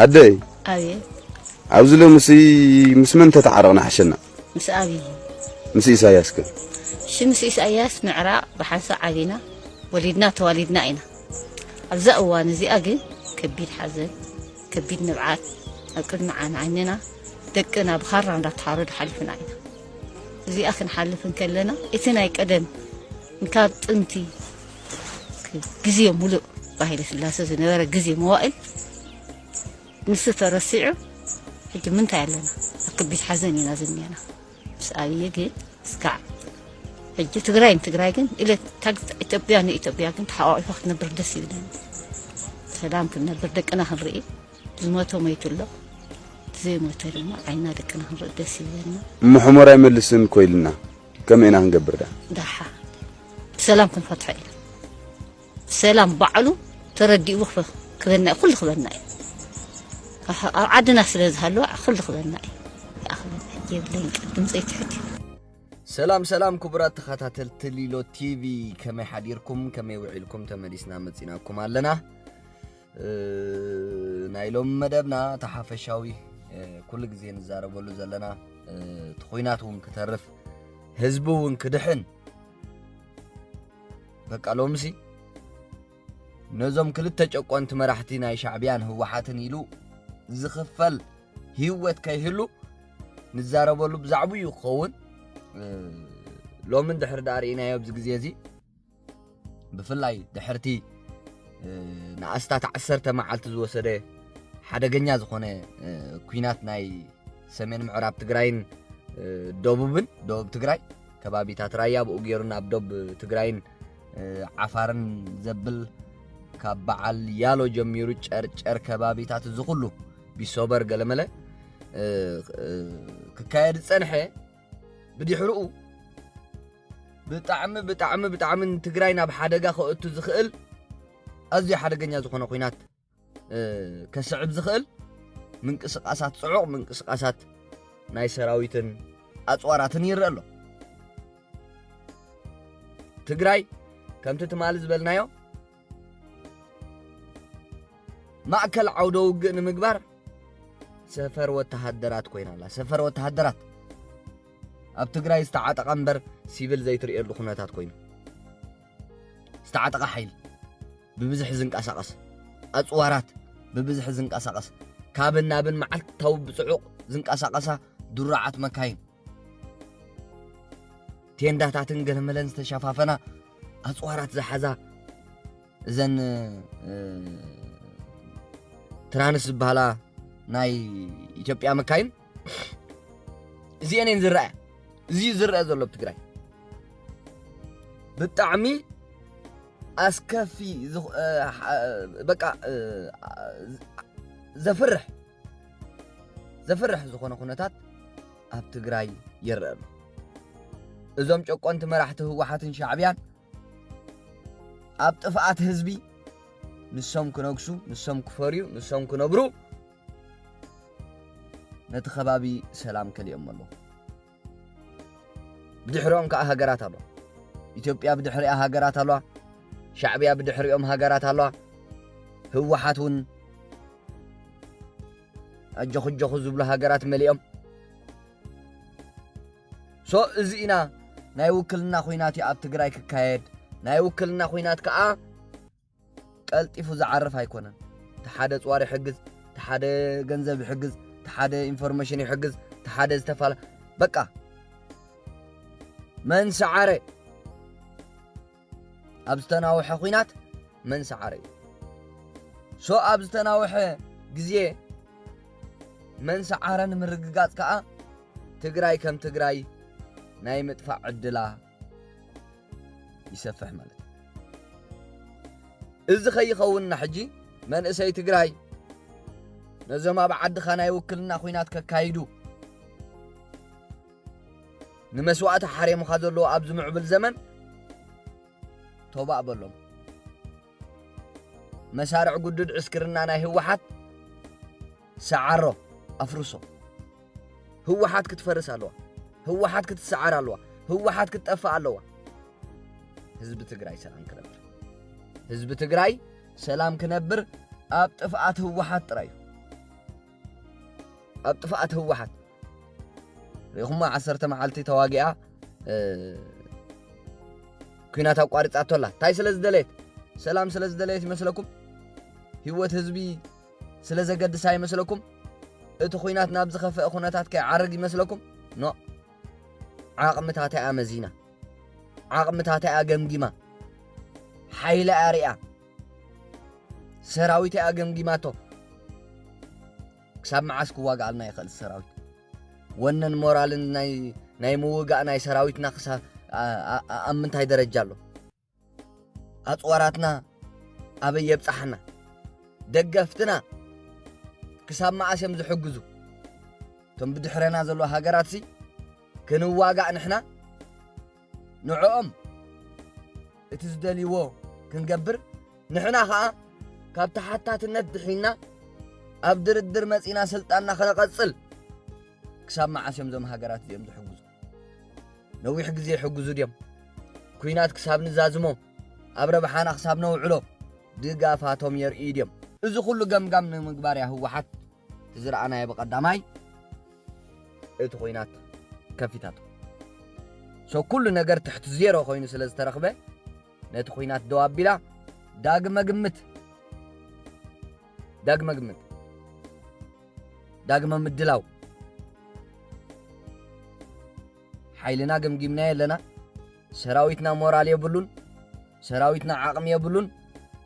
أدي أبي عاوزله مس من تتعرقنا حشنا مس أبي مس إساياس كده مس إساياس معراء بحنسا علينا ولدنا توالدنا إنا أبزأوا نزي أجن كبير حزن كبير نبعات أكل معنا عننا دكنا بخار عند تحارد حلفنا إنا زي أخن حلفن كلنا إتنا يقدم نكاد أنتي جزية ملؤ باهي سلاسة زنوارة جزية موائل نسيت رسيعه هيك من تعلنا أكبيت حزني نازلني أنا بس أبي يجي سكع هيك تقرأين إلى إثيوبيا كنت تحقق وقت نبر دسي بدنا سلام كنا بردك أنا هنرئي الموتو ما يتولى زي ما ترى عينا دك أنا هنرئي دسي بدنا محمر يملسن كويلنا كم إنا هنقبر ده دحا سلام كن فتحي سلام بعلو تردي وقفه كذا كل خبرنا عدنا سلز هلو كل خبرنا يا أخي جيب لي قدم زي تحكي سلام كبرات تخاتل تليلو تي في كما حديركم كما يوعيلكم تمديسنا مصيناكم علنا نايلوم مدبنا تحافشاوي كل غزي نزاربولو زلنا تخويناتهم كترف حزبون كدحن بقى لومسي نظام كلتا ጨቋንት መራሕቲ ናይ ሻዕብያን ህወሓትን ኢሉ ዝኽፈል ህይወት ከይህሉ ንዛረበሉ ብዛዕቡ ይኸውን ሎምን ድሕር ዳርኢናዮ ኣብዚ ግዜ እዚ ብፍላይ ድሕርቲ ንኣስታት 10 መዓልቲ ዝወሰደ ሓደገኛ ዝኾነ ኩናት ናይ ሰሜን ምዕራብ ትግራይን ደቡብ ትግራይ ከባቢታት ራያ ብኡ ገይሩና ኣብ ደቡብ ትግራይን ዓፋርን ዘብል ካብ በዓል ያሎ ጀሚሩ ጨርጨር ከባቢታት ዝኹሉ ቢሶበር ገለመለ ክካየድ ጸንሐ ብድሕሪኡ ብጣዕሚ ትግራይ ናብ ሓደጋ ከእቱ ዝኽእል ኣዝዩ ሓደገኛ ዝኾነ ኩናት ከስዕብ ዝኽእል ምንቅስቃሳት ጽዑቕ ምንቅስቃሳት ናይ ሰራዊትን ኣጽዋራትን ይርአ ኣሎ ትግራይ ከምቲ ትማል ዝበልናዮ ማእከል ዓውደ ውግእ ንምግባር ሰፈር ወተሃደራት ኮይናላ ሰፈር ወተሃደራት ኣብ ትግራይ ዝተዓጠቐ እምበር ሲቪል ዘይትርእየሉ ኩነታት ኮይኑ ዝተዓጠቐ ሓይሊ ብብዝሕ ዝንቀሳቐስ ኣጽዋራት ብብዝሕ ዝንቀሳቐስ ካብን ናብን መዓልታዊ ብጽዑቕ ዝንቀሳቐሳ ዱራዓት መካይን ቴንዳታትን ገለመለን ዝተሸፋፈና ኣጽዋራት ዝሓዛ እዘን ትራንስ ዝበሃላ ናይ ኢትዮጵያ መካይን እዚአን ዝርአ ዘሎ ብትግራይ ብጣዕሚ ኣስከፊ በቃ ዘፍርሕ ዝኾነ ኩነታት ኣብ ትግራይ ይርአ ኣሎ እዞም ጨቆንቲ መራሕቲ ህወሓትን ሻዕብያን ኣብ ጥፍኣት ህዝቢ ንሶም ክነግሱ ንሶም ክፈርዩ ንሶም ክነብሩ ነቲ ከባቢ ሰላም ከልዮም ኣሎ ብድሕሪኦም ከዓ ሃገራት ኣሎ ኢትዮጵያ ብድሕሪኣ ሃገራት ኣሎ ሻዕብያ ብድሕሪኦም ሃገራት ኣሎ ህወሓት እውን ኣጀኹ ዝብሉ ሃገራት መሊኦም ሶ እዚ ኢና ናይ ውክልና ኩናት ኣብ ትግራይ ክካየድ ናይ ውክልና ኩናት ከዓ ቀልጢፉ ዝዓርፍ ኣይኮነን ተሓደ ጽዋር ይሕግዝ ተሓደ ገንዘብ ይሕግዝ ተሓደ ኢንፎርሜሽን ይሕግዝ ተሓደ ዝተፋለ በቃ መን ሰዓረ ኣብ ዝተናውሐ ኩናት መን ሰዓረ ሶ ኣብ ዝተናውሐ ግዜ መን ሰዓረ ንምርግጋጽ ከዓ ትግራይ ከም ትግራይ ናይ ምጥፋዕ ዕድላ ይሰፍሕ ማለት እዚ ኸይኸውን ሕጂ መንእሰይ ትግራይ ነዞም ኣብ ዓድኻ ናይ ውክልና ኩናት ከካይዱ ንመስዋዕቲ ሓሬሙኻ ዘለዎ ኣብ ዝምዕብል ዘመን ተባእ በሎም መሳርዕ ጉድድ ዕስክርና ናይ ህወሓት ሰዓሮ ኣፍርሶ ህወሓት ክትፈርስ ኣለዋ ህወሓት ክትሰዓር ኣለዋ ህወሓት ክትጠፋእ ኣለዋ ህዝቢ ትግራይ ሰላም ክነብር ህዝቢ ትግራይ ሰላም ክነብር ኣብ ጥፍኣት ህወሓት ጥራይ أبطفأت هو واحد ريخما عصرت معلتي تواجع كنا تقارت أطلع تاي سلز دليت سلام سلز دليت مثلكم هيوت هزبي سلز قد ساي مثلكم اتخوينات نابز خفاء خوناتات كعرق مثلكم نو عاقمتها أمزينة عاقمتها أجمجمة حيلة أريئة سراويت أجمجماتو كسب معسك واقعنا يخل السراويت ونن مورال ناي موقع ناي سراويت ناقصها أمنت هاي درجالو أطوراتنا أبي يبصحنا دقفتنا كسب معس يمزح حجزو تم بدحرنا زلوا هاجراتسي كنوا واقع نحنا نعوم اتزدليو كنقبر نحنا خا كاب تحتات الندحينا أبدر الدر مسينا سلطاننا خلقصل كسب معس يمزم هاجرات ديم حجزو نوي حجزي حجزو ديم كوينات كسب نزازمو أبره بحانا خسابنا وعلو دقافاتهم يرئي ديم إذا كله قم مقبار يا هو حد تزرعنا يبقى قدامي اتخوينات كفيتاتو سو كل نجار تحت زيرو خوين سلز ترخبه نتخوينات دواب بلا داق مقمت داق ممدلاو حيلنا قمنا لنا سراويتنا مورال يبلون سراويتنا عقم يبلون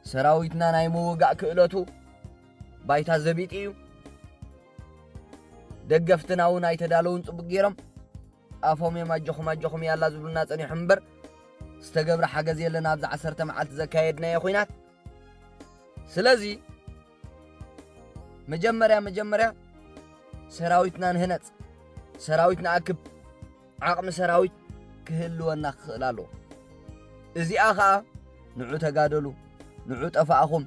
سراويتنا نايمو وقع كألوتو بايتا زبيت إيو دقفتنا وناي تدالون صبقيرم أفهم ما جوخم يالا زبلنا تاني حنبر استقبر حاجة زي اللي نابز عسرت معات زكايدنا يا خوينات سلازي مجمريا سراويتنا نهنت سراويتنا أكب عقم سراويت كهلو ونخلالو إزي آخا نعو تقادلو نعو تفاقهم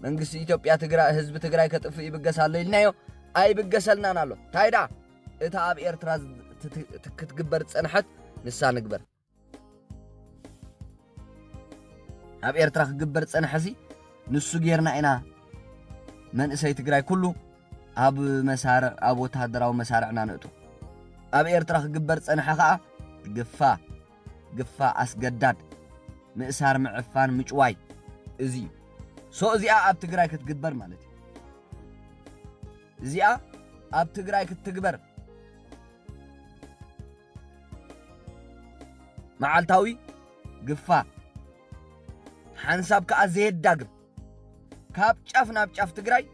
منقس إثيوبيا تقرأ حزب تقرأ كتفئي بقسال ليلنايو أي بقسالنا نالو تايدا إتعاب إيرتراز تكتقبر تسنحت نسا نقبر أب إيرتراخ قبر تسنحسي نسو جيرنا إنا من إساي تقرأ كله أب مسارع أبو تهدراو مسارعنا نقطو أب إيرتراخ قبر تسنحا قفا أسقداد مئسار معفان مجواي إزي سو إزياء أب تقرأي كتقبر مالتي إزياء أب تقرأي كتقبر معالتاوي قفا حنساب كأزيد داقم كاب شافنا بشاف تقرأي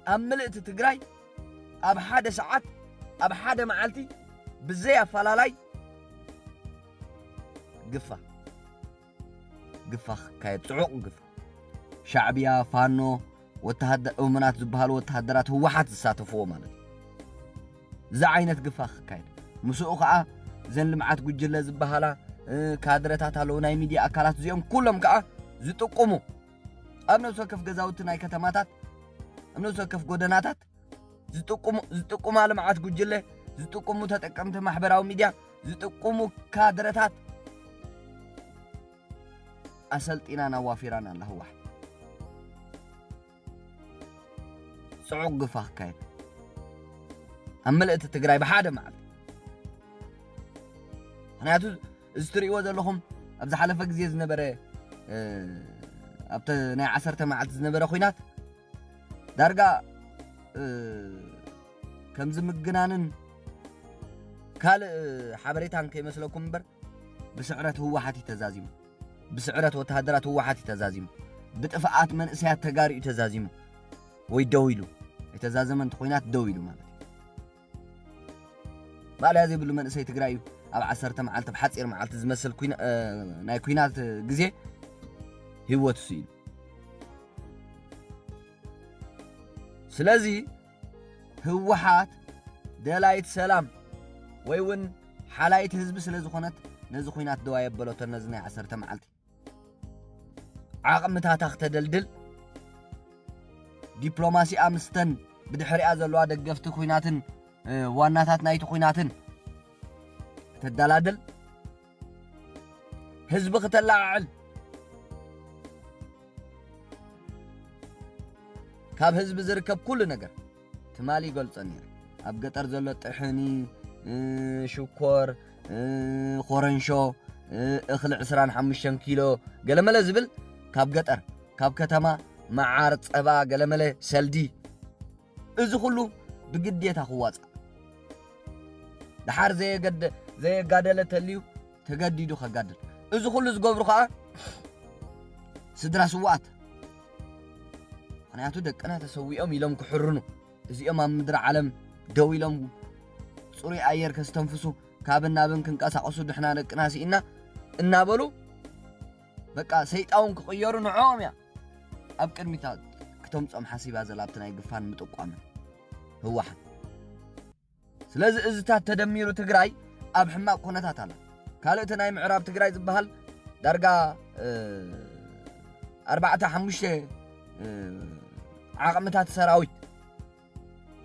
أملئت تقرأي أب حادة ساعات أب حادة معالتي بزي أفلالاي قفا كايد تعوق قفا شعبية فانو أمنات زبهال وتهدرات هو حات الساتفو مالتي زعينت قفا كايد مسوقها زن لمعات قجلة زبهالا كادرتات هالو ناي ميديا أكالات زيهم كلهم كا زتقومو أبنو سوكف قزاوت ناي كتماتات أبنو سوكف قدناتات زتقومو لمعات قجلة زتقومو تتقمت محبراو ميديا زتقومو كادرتات أسلطينا نوافيرانا الله واحد صعوق قفاخ كاين أملئت التقراي بحادة معك هناتو استريوا زلهم أبز حلفة قزيز نبري أبت ناي عسرت معت زنبري خوينات دارقا كم زمقنانن كال حبريتان كي مسلوكم بر بسعرات هو حاتي تزازيمو بسعرات وتهدرات هو حاتي تزازيمو بتفقات من اسيات تقاري تزازيمو ويدويلو يتزازمن خوينات دويلو مالي هذي بلو من اسي تقرايو أب عسرت معالت بحصير معالت زمسل ناي كوينات غزي هيوت سيل سلازي هو حات دلايت سلام ويون حلايت حزب سلازي خونت نزي خوينات دوا يبلو تنزني عسرت معالتي عقمتها تختدلدل دبلوماسي أمستن بدحري أزلوا دقفت خويناتن واناتات نايت خويناتن تدلادل حزب ختلاعل كاب حزب زركب كل نجر تمالي قلصني أبقتر زلو طحني شكور خورنشو اخل 25 كيلو قال ملا زبل كاب قطر كاب كتما معار صبا قال ملا سلدي እዚ ሁሉ بقديታ خواص دحار زي قادله تليو تجديدو خغادل እዚ ሁሉ ዝገብሩ خا ስድራ ስዋት ምክንያቱ ደቀና ተሰዊኦም ኢሎም ክሕርኑ እዚኦም ኣብ ምድሪ ዓለም ደው ኢሎም ጽሩይ ኣየር ከስተንፍሱ ካብና ብን ክንቀሳቀሱ ድሕና ደቀና ሲኢና እናበሉ በቃ ሰይጣውን ክቅየሩ ንዖም ያ ኣብ ቅድሚታ ክተምጾም ሓሲባ ዘላብት ናይ ግፋን ምጥቋም ህዋሕ ስለዚህ እዝታት ተደሚሩ ትግራይ ኣብ ሕማቅ ኩነታት ኣላ ካልእቲ ናይ ምዕራብ ትግራይ ዝበሃል ዳርጋ 4-5 ዓቕምታት ሰራዊት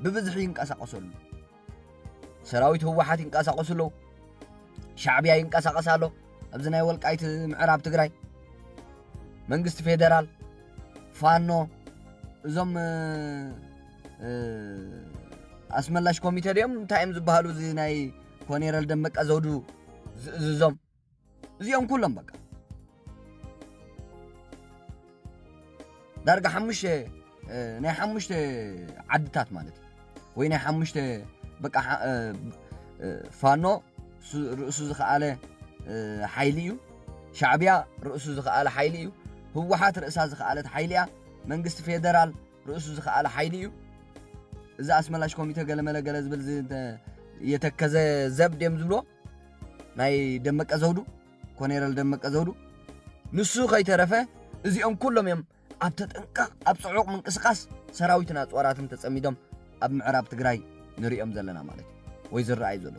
ብብዝሕ ይንቀሳቀሰሉ ሰራዊት ህዋሓት ይንቀሳቀሰሉ ሻዕብያ ይንቀሳቀሳሉ ኣብዚ ናይ ወልቃይት ምዕራብ ትግራይ መንግስቲ ፌደራል ፋኖ እዞም ኣስመላሽ ኮሚቴ ደም ታይም ዝበሃሉ እዚ ናይ ኮኔረል ደመቀ ዘውዱ እዞም እዚኦም ኩሎም በቃ ዳርጋ 5 ናይ 5 ዓድታት ማለት ወይ ናይ 5 በቃ ፋኖ ርእሱ ዝኸኣለ ሓይሊ እዩ ሻዕብያ ርእሱ ዝኸኣለ ሓይሊ እዩ ህዋሓት ርእሳ ዝኸኣለት ሓይሊያ መንግስቲ ፌደራል ርእሱ ዝኸኣለ ሓይሊ እዩ እዛ ኣስመላሽ ኮሚቴ ገለመለ ገለ ዝብል የተከዘ ዘብ ደም ዝብሎ ናይ ደመቀ ዘውዱ ኮኔረል ደመቀ ዘውዱ ንሱ ከይተረፈ እዚኦም ኩሎም እዮም ኣብ ተጠንቀቕ ኣብ ጽዑቕ ምንቅስቃስ ሰራዊትና ጾራትን ተጸሚዶም ኣብ ምዕራብ ትግራይ ንሪኦም ዘለና ማለት ወይ ዝረኣይ ዘሎ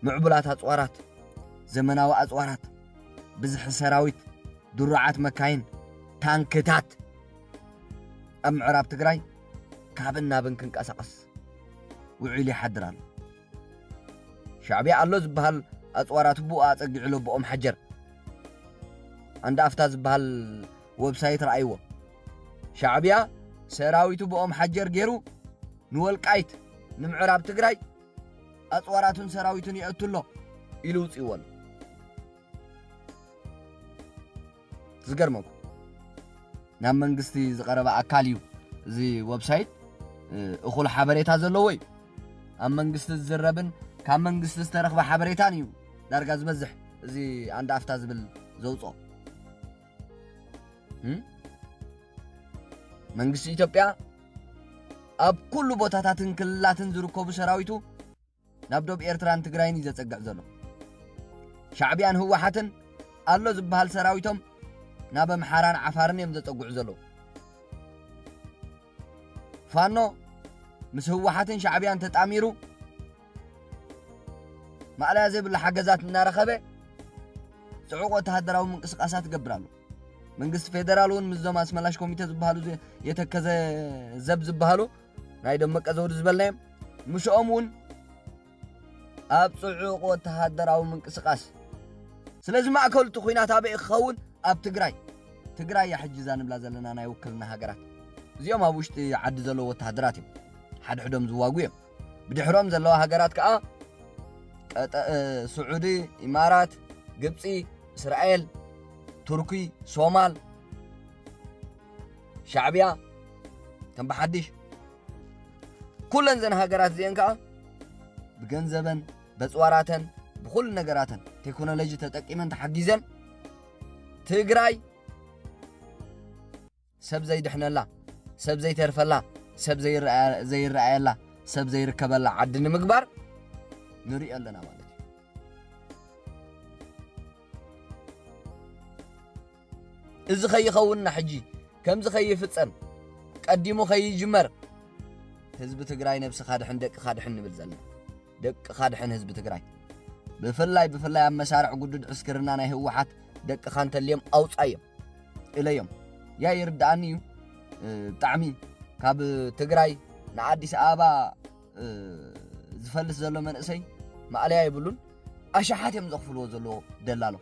ምዕቡላት ኣጽዋራት ዘመናዊ ኣጽዋራት ብዝሕ ሰራዊት ድሩዓት መካይን ታንክታት ኣብ ምዕራብ ትግራይ ካብና ብን ክንቀሳቀስ ውዒል ይሓድር ኣሎ ሻዕብያ ኣሎ ዝበሃል ኣጽዋራት ቡኡ ኣጸጊዕሎ ብኦም ሓጀር አንድ አፍታ ዝበሃል ዌብሳይት ረአይዎ ሻዕብያ ሰራዊቱ ብኦም ሓጀር ገይሩ ንወልቃይት ንምዕራብ ትግራይ ኣጽዋራቱን ሰራዊቱን ይእትሎ ኢሉ ውጽይወሉ ዝገርመኩ ናብ መንግስቲ ዝቀረበ ኣካል እዩ እዚ ዌብሳይት እኹል ሓበሬታ ዘለዎ እዩ ኣብ መንግስቲ ዝዝረብን ካብ መንግስቲ ዝተረኽበ ሓበሬታን እዩ ዳርጋ ዝበዝሕ እዚ አንድ አፍታ ዝብል ዘውጾ መንግስቲ ኢትዮጵያ ኣብ ኩሉ ቦታታትን ክልላትን ዝርከቡ ሰራዊቱ ናብ ደቡብ ኤርትራን ትግራይን ይዘጸግዕ ዘሎ ሻዕብያን ህዋሓትን ኣሎ ዝበሃል ሰራዊቶም ናብ ኣምሓራን ዓፋርን እዮም ዘጸግዑ ዘሎ ፋኖ ምስ ህዋሓትን ሻዕብያን ተጣሚሩ ማዕለያ ዘይብላ ሓገዛት እናረኸበ ጽዑቕ ወተሃደራዊ ምንቅስቃሳት ይገብራሉ መንግስቲ ፌደራል እውን ምዞም ኣስመላሽ ኮሚቴ ዝበሃሉ የተከዘ ዘብ ዝበሃሉ ናይ ደመቀ ዘውዱ ዝበልናዮም ምስኦም እውን ኣብ ጽዑቕ ወተሃደራዊ ምንቅስቃስ ስለዚ ማእከሉ ኩናት ኣበይ ክኸውን ኣብ ትግራይ ያሕጅዛ ንብላ ዘለና ናይ ውክልና ሃገራት እዚኦም ኣብ ውሽጢ ዓዲ ዘለዎ ወተሃደራት እዮም ሓድሕዶም ዝዋጉ እዮም ብድሕሮም ዘለዋ ሃገራት ከዓ ስዑዲ ኢማራት ግብፂ እስራኤል ቱርኪ ሶማል ሻዕብያ ከም በሓድሽ ኩለን ዘን ሃገራት እዚአን ከዓ ብገንዘበን በጽዋራተን ብኩሉ ነገራተን ቴክኖሎጂ ተጠቂመን ተሓጊዘን ትግራይ ሰብ ዘይድሕነላ ሰብ ዘይተርፈላ ሰብ ዘይረኣየላ ሰብ ዘይርከበላ ዓዲ ንምግባር ንሪኦ ኣለና ማለት እዩ እዚ ኸይኸውንና ሕጂ ከምዚ ኸይፍጸም ቀዲሙ ኸይጅመር ህዝቢ ትግራይ ነብሲ ኻድሕን ደቂ ኻድሕን ንብል ዘለና ደቂ ኻድሕን ህዝቢ ትግራይ ብፍላይ ኣብ መሳርዕ ጉዱድ ዕስክርና ናይ ህወሓት ደቂ ኻንተልዮም ኣውጻዮም ኢለዮም ያ ይርዳእኒ እዩ ብጣዕሚ ካብ ትግራይ ንኣዲስ ኣበባ ዝፈልስ ዘሎ መንእሰይ ማዕለያ ይብሉን ኣሽሓት እዮም ዘኽፍልዎ ዘለዎ ደላሎ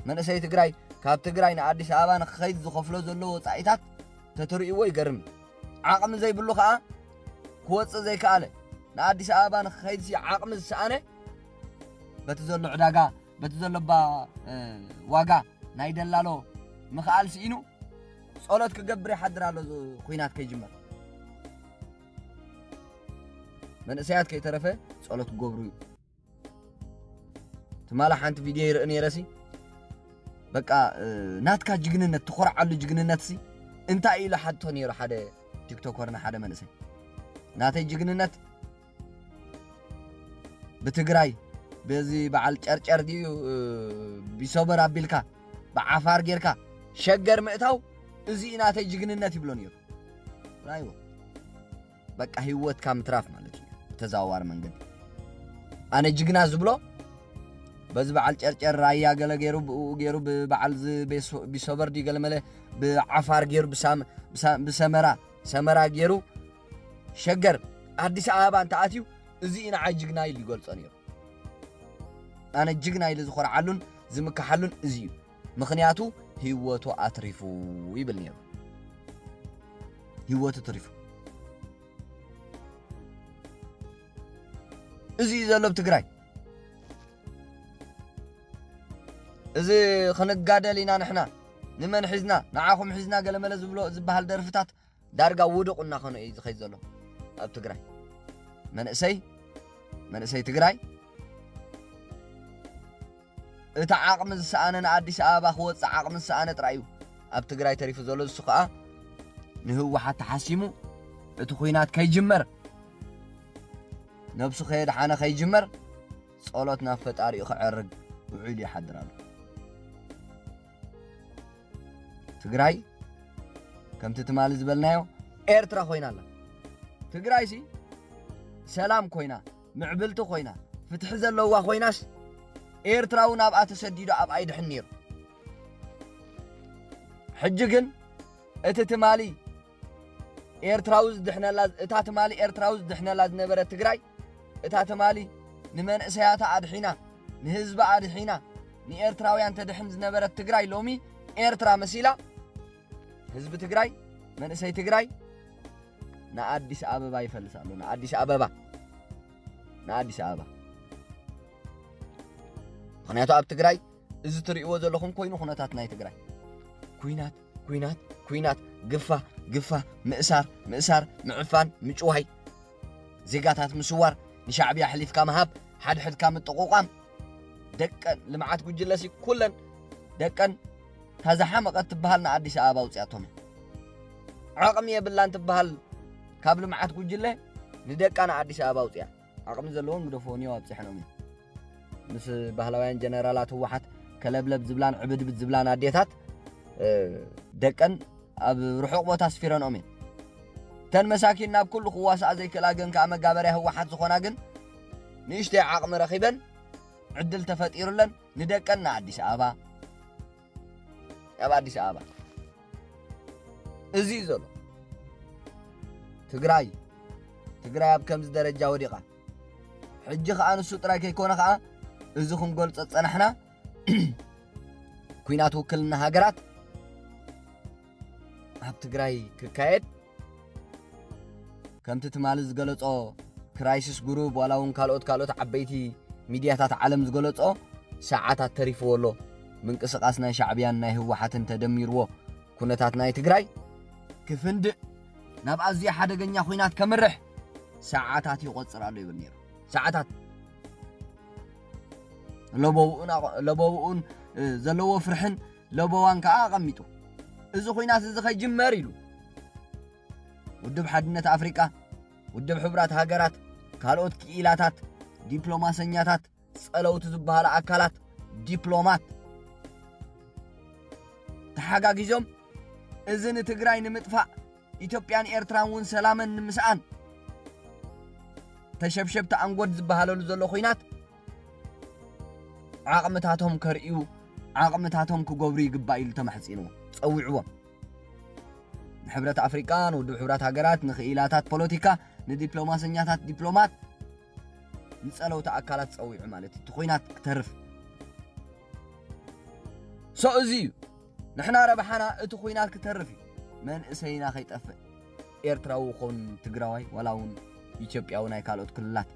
መንእሰይ ትግራይ ካብ ትግራይ ንኣዲስ ኣበባ ንኽኸይድ ዝኸፍሎ ዘለዎ ወጻኢታት ተተርእይዎ ይገርም ዓቕሚ ዘይብሉ ከዓ ክወፅእ ዘይከኣለ ንኣዲስ ኣበባ ንኸይድሲ ዓቕሚ ዝሰኣነ በቲ ዘሎ ዕዳጋ በቲ ዘለባ ዋጋ ናይ ደላሎ ምኽኣል ሲኢኑ ጸሎት ክገብር ይሓድር ኣሎ ኩናት ከይጅመር መንእሰያት ከይተረፈ ጸሎት ክገብሩ እዩ ትማላ ሓንቲ ቪድዮ ይርኢ ነይረሲ በቃ ናትካ ጅግንነት ትኾርዓሉ ጅግንነት ሲ እንታይ ኢሉ ሓድቶ ነይሩ ሓደ ቲክቶከርና ሓደ መንእሰይ ናተይ ጅግንነት ብትግራይ በዚ በዓል ጨርጨር ድዩ ቢሶበር ኣቢልካ ብዓፋር ጌርካ ሸገር ምእታው እዚ ናተይ ጅግንነት ይብሎ ነይሩ ራይዎ በቃ ህይወትካ ምትራፍ ማለት እዩ ተዛዋር መንገድ ኣነ ጅግና ዝብሎ በዚ በዓል ጨርጨር ራያ ገለ ገይሩ በዓል ቢሶበር ዲ ገለ መለ ብዓፋር ገይሩ ሰመራ ገይሩ ሸገር ኣዲስ ኣበባ እንተኣትዩ እዚ ንዓይ ጅግና ኢሉ ይገልጾ ነይሩ ኣነ ጅግና ኢሉ ዝኾርዓሉን ዝምካሓሉን እዚ እዩ ምኽንያቱ ህይወቱ ኣትሪፉ ይብል ነይሩ ህይወቱ ትሪፉ እዚ ዘሎ ብትግራይ እዚ ክንጋደል ኢና ንሕና ንመን ሒዝና ንዓኹም ሒዝና ገለ መለ ዝብሎ ዝበሃል ደርፍታት ዳርጋ ውድቕ እናኾነ እዩ ዝኸይድ ዘሎ ኣብ ትግራይ መንእሰይ ትግራይ እቲ ዓቕሚ ዝሰኣነ ንኣዲስ ኣበባ ክወፅእ ዓቕሚ ዝሰኣነ ጥራይ እዩ ኣብ ትግራይ ተሪፉ ዘሎ እሱ ከዓ ንህወሓት ተሓሲሙ እቲ ኩናት ከይጅመር ነብሱ ከየድሓነ ከይጅመር ጸሎት ናብ ፈጣሪኡ ክዕርግ ውዒሉ ይሓድር ኣሎ ትግራይ ከምቲ ትማሊ ዝበልናዮ ኤርትራ ኮይና ኣላ ትግራይ ሲ ሰላም ኮይና ምዕብልቲ ኮይና ፍትሒ ዘለዋ ኮይናስ ኤርትራው ናብኣ ተሰዲዱ ኣብ ኣይድሕን ነይሩ ሕጂ ግን እቲ ትማሊ ኤርትራው ዝድሕነላ እታ ትማሊ ኤርትራው ዝድሕነላ ዝነበረት ትግራይ እታ ትማሊ ንመንእሰያታ ኣድሒና ንህዝባ ኣድሒና ንኤርትራውያን ተድሕን ዝነበረት ትግራይ ሎሚ ኤርትራ መሲላ ህዝቢ ትግራይ መንእሰይ ትግራይ ንኣዲስ ኣበባ ይፈልስ ኣሎ ንኣዲስ ኣበባ ምክንያቱ ኣብ ትግራይ እዚ ትርእይዎ ዘለኹም ኮይኑ ኩነታት ናይ ትግራይ ኩናት ግፋ ምእሳር ምዕፋን ምጭዋይ ዜጋታት ምስዋር ንሻዕብያ ሕሊፍካ መሃብ ሓድሕድካ ምጥቁቋም ደቀን ልምዓት ጉጅለሲ ኩለን ደቀን ታዛሓመቐት ትበሃል ንኣዲስ ኣበባ ውፅያቶም ዓቕሚ የብላን ትበሃል ካብ ልምዓት ጉጅለ ንደቃ ንኣዲስ ኣበባ ውፅያ ዓቕሚ ዘለዎም ግደፎንዮ ኣብፅሕኖም ምስ ባህላውያን ጀነራላት ህወሓት ከለብለብ ዝብላን ዕብድብድ ዝብላን ኣዴታት ደቀን ኣብ ርሑቕ ቦታ ስፊረንኦም እየን ተን መሳኪን ናብ ኩሉ ክዋሳኣ ዘይክእላ ግን ከዓ መጋበርያ ህወሓት ዝኾና ግን ንእሽተይ ዓቕሚ ረኺበን ዕድል ተፈጢሩለን ንደቀን ንኣዲስ ኣበባ ኣብ ኣዲስ ኣበባ እዚ ዘሎ ትግራይ ኣብ ከምዚ ደረጃ ወዲቓ ሕጂ ከዓ ንሱ ጥራይ ከይኮነ ከዓ እዚ ክንገልጾ ፀናሕና ኩናት ውክልና ሃገራት ኣብ ትግራይ ክካየድ ከምቲ ትማሊ ዝገለጾ ክራይሲስ ግሩፕ ዋላ እውን ካልኦት ዓበይቲ ሚድያታት ዓለም ዝገለጾ ሰዓታት ተሪፍዎ ኣሎ ምንቅስቃስ ናይ ሻዕብያን ናይ ህወሓትን ተደሚርዎ ኩነታት ናይ ትግራይ ክፍንድእ ናብ ኣዝያ ሓደገኛ ኩናት ከምርሕ ሰዓታት ይቆፅር ኣሎ ይብል ነይሩ ሰዓታት ለቦውን ዘለዎ ፍርሕን ለቦዋን ከዓ ኣቐሚጡ እዚ ኩናት እዚ ከይጅመር ኢሉ ውድብ ሓድነት ኣፍሪቃ ውድብ ሕቡራት ሃገራት ካልኦት ክኢላታት ዲፕሎማሰኛታት ጸለውቲ ዝበሃሉ ኣካላት ዲፕሎማት ተሓጋጊዞም እዚ ንትግራይ ንምጥፋእ ኢትዮጵያን ኤርትራን እውን ሰላምን ንምስኣን ተሸብሸብቲ አንጎድ ዝበሃለሉ ዘሎ ኩናት ዓቕምታቶም ከርእዩ ዓቕምታቶም ክገብሩ ይግባእ ኢሉ ተማሕፂንዎ ፀዊዕዎም ንሕብረት ኣፍሪቃ ንውድብ ሕቡራት ሃገራት ንኽኢላታት ፖለቲካ ንዲፕሎማሰኛታት ዲፕሎማት ንጸለውቲ ኣካላት ፀዊዑ ማለት እቲ ኩናት ክተርፍ እዚ እዩ ንሕና ረብሓና እቲ ኩናት ክተርፍ እዩ من أسينا خيط أفق إيرتراو خون تقراوي ولاون إثيوبيا وناي كالوت كلات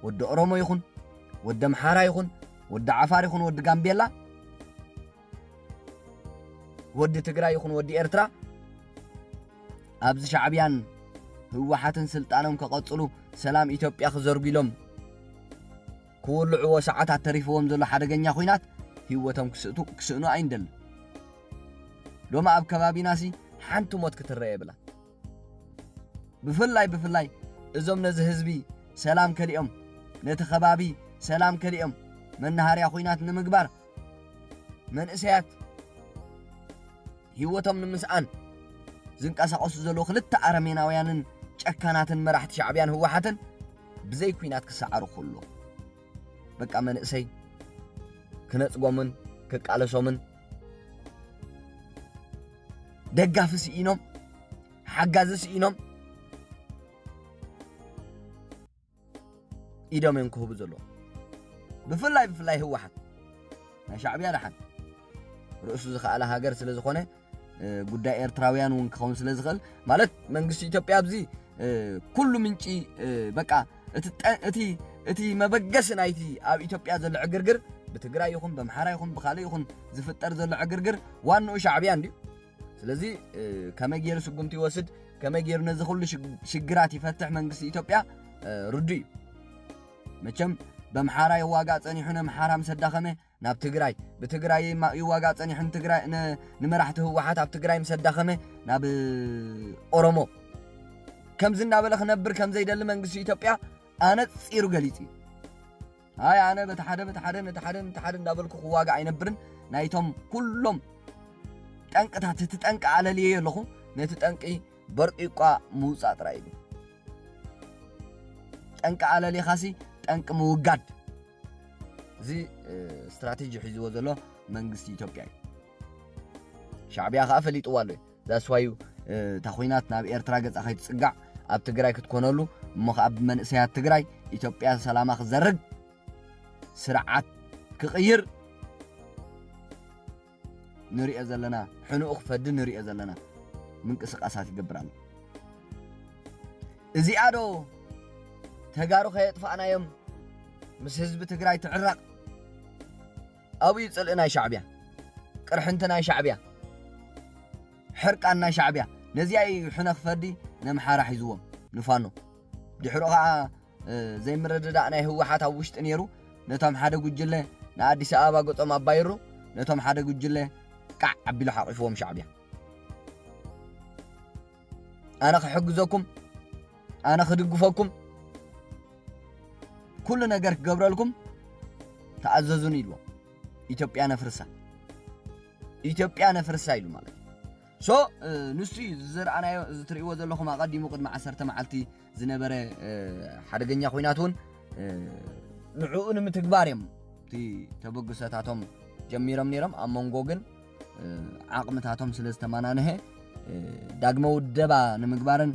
ود أورومو يخون ود محارا يخون ود عفار يخون ود غامبيلا ود تقراي يخون ود إيرترا أبز شعبيان هو حاتن سلطانهم كقصلو سلام إثيوبيا خزرقو لهم كل عوا ساعات تعرفوهم زلو حدقنيا خوينات هيوتهم كسئنو عندل لما أب كبابي ناسي حانتو موت كترية بلا بفلاي إزوم نزه هزبي سلام كليهم نتخبابي سلام كليهم من نهاري خوينات نمقبار من إسيات هيوتهم نمسعان زنك أساقص زلو خلطة أرميناويانن شكاناتن مراحت شعبيان هو حاتن بزي كوينات كسعارو خلو بك أمن إسي كنتقومن كقالسومن دقاف سئينهم حقاز سئينهم إيدهم ينكهو بزلو بفلاي هو حد شعبيا لحد رؤسو زخاء هاجر سلزخونه قداء إيرتراويان ونكخون سلزخل مالت منقس إثيوبيا بزي كل منشي بقى اتي مبقس نايتي اب إثيوبيا زل عقرقر بتقرا يخون بمحارا يخون بخالي يخون زفتر زل عقرقر وانو شعبيان دي ስለዚህ ከመገር ስጉምቲ ወስድ ከመገር ነዚህ ሁሉ ሽግራት ይፈትሕ መንግስት ኢትዮጵያ ርዱ መቸም በመሐራ ይዋጋ ጸኒሁነ መሐራ መሰዳኸመ ናብ ትግራይ በትግራይ ይዋጋ ጸኒሁን ትግራይ ንመራሕቲ ህወሓት ኣብ ትግራይ መሰዳኸመ ናብ ኦሮሞ ከምዝና በለ خنبر ከም ዘይደል መንግስት ኢትዮጵያ ኣነ ፂሩ ገሊፂ አይ ኣነ በተሓደ እንዳበልኩ ክዋጋ አይነብርን ናይቶም ኩሎም ጠንቅታት ትጠንቅ አለልየ የለኹ ነቲ ጠንቂ በርቂቋ ሙጻ ጥራይሉ ጠንቅ አለልየ ኻሲ ጠንቅ ምውጋድ እዚ ስትራቴጂ ሒዝዎ ዘሎ መንግስቲ ኢትዮጵያ ሻዕቢያ ኸ ፈሊጥዎ ኣሎ ዛስዋዩ ታኾይናት ናብ ኤርትራ ገጻ ኸይትጽጋዕ ኣብ ትግራይ ክትኮነሉ እሞ ኣብ መንእሰያት ትግራይ ኢትዮጵያ ሰላማ ክዘርግ ስርዓት ክቕይር نريء زلنا حنوخ فد نريء زلنا من قسقاسات يقبران ازي ادو تغارو خيطفانا يوم مس حزب تግራይ تعرق او يصلنا شعبيا قرحنتنا شعبيا حرقنا شعبيا نزي اي حنخ فدي نمحارح يزوم نفانو دحروها زي مرددانا هو حاتا وشت نيرو نتام حدا غجله نا اديس ابا غطم ابايرو نتام حدا غجله عبي له حقفهم شعبيا انا خحجزكم انا خدقفكم كل ነገር قبرلكم تعززون يلو ኢትዮጵያ ነፍርሳ ይሉ ማለት ሶ ንሱ ዝርአናዮ ዝትሪእዎ ዘለኹም አቀዲሙ ቅድሚ 10 መዓልቲ ዝነበረ ሓደገኛ ኮይናቱን ንዑኡን ምትግባርዮም ቲ ተበግሰታቶም ጀሚሮም ነይሮም አመንጎ ግን عقمتاتهم ስለስተማናነህ ዳግመ ወደባ ንምግባርን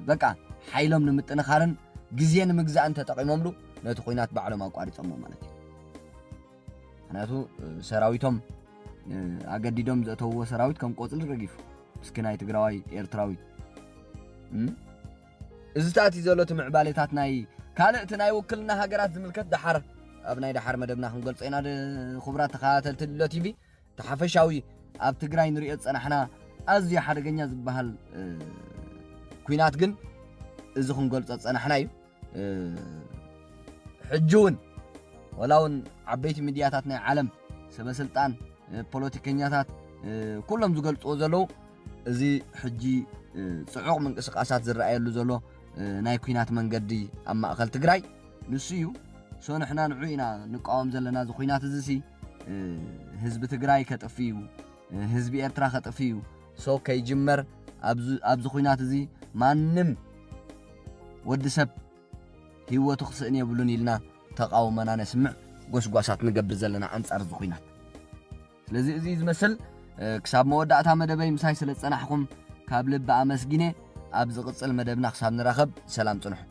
በቃ ሓይሎም ንምጥንኻርን ግዜን ምግዛእን ተጠቂሞምሉ ነቲ ኮይናት ባዕሎም አቋሪጾም ማለት እዩ ምክንያቱ ሰራዊቶም አገዲዶም ዘተወ ሰራዊት ከም ቆጽል ረጊፉ እስከናይ ትግራዋይ ኤርትራዊ እዝታት ይዘሎት ምዕባለታት ናይ ካልእት ናይ ወክልና ሃገራት ዝምልከት ዳሓር ኣብ ናይ ዳሓር መደብና ክንገልጽና خبرات ተኸታተልቲ ቲቪ تحفشاوي اب تግራይ ንሪኦ ጸናሕና ኣዝዩ ሓደገኛ ዝበሃል ኩናት ግን እዚ ክንገልጾ ጸናሕና እዩ ሕጁን ወላውን ዓበይቲ ሚድያታት ናይ ዓለም ሰበስልጣን ፖለቲከኛታት ኩሎም ዝገልጽዎ ዘለው እዚ ሕጂ ጽዑቕ ምንቅስቃሳት ዝረኣየሉ ዘሎ ናይ ኩናት መንገዲ ኣብ ማእከል ትግራይ ንሱ እዩ ሶንሕና ንዑኢና ንቃወም ዘለና እዚ ኩናት እዚ ህዝብ ትግራይ ከጥፊዩ ህዝብ ኤርትራ ከጥፊዩ ሶ ከይጅመር ኣብዝ ኩናት እዚ ማንም ወድሰብ ህይወቱ ክስእን የብሉን ኢልና ተቃውመና ነስምዕ ጎስጓሳት ንገብር ዘለና አንጻር እዚ ኩናት ስለዚ እዚ ዝመስል ክሳብ መወዳእታ መደበይ ምሳይ ስለ ጸናሕኩም ካብ ልብ ኣመስጊነ ኣብ ዝቅጽል መደብና ክሳብ ንራኸብ ሰላም ጽንሑ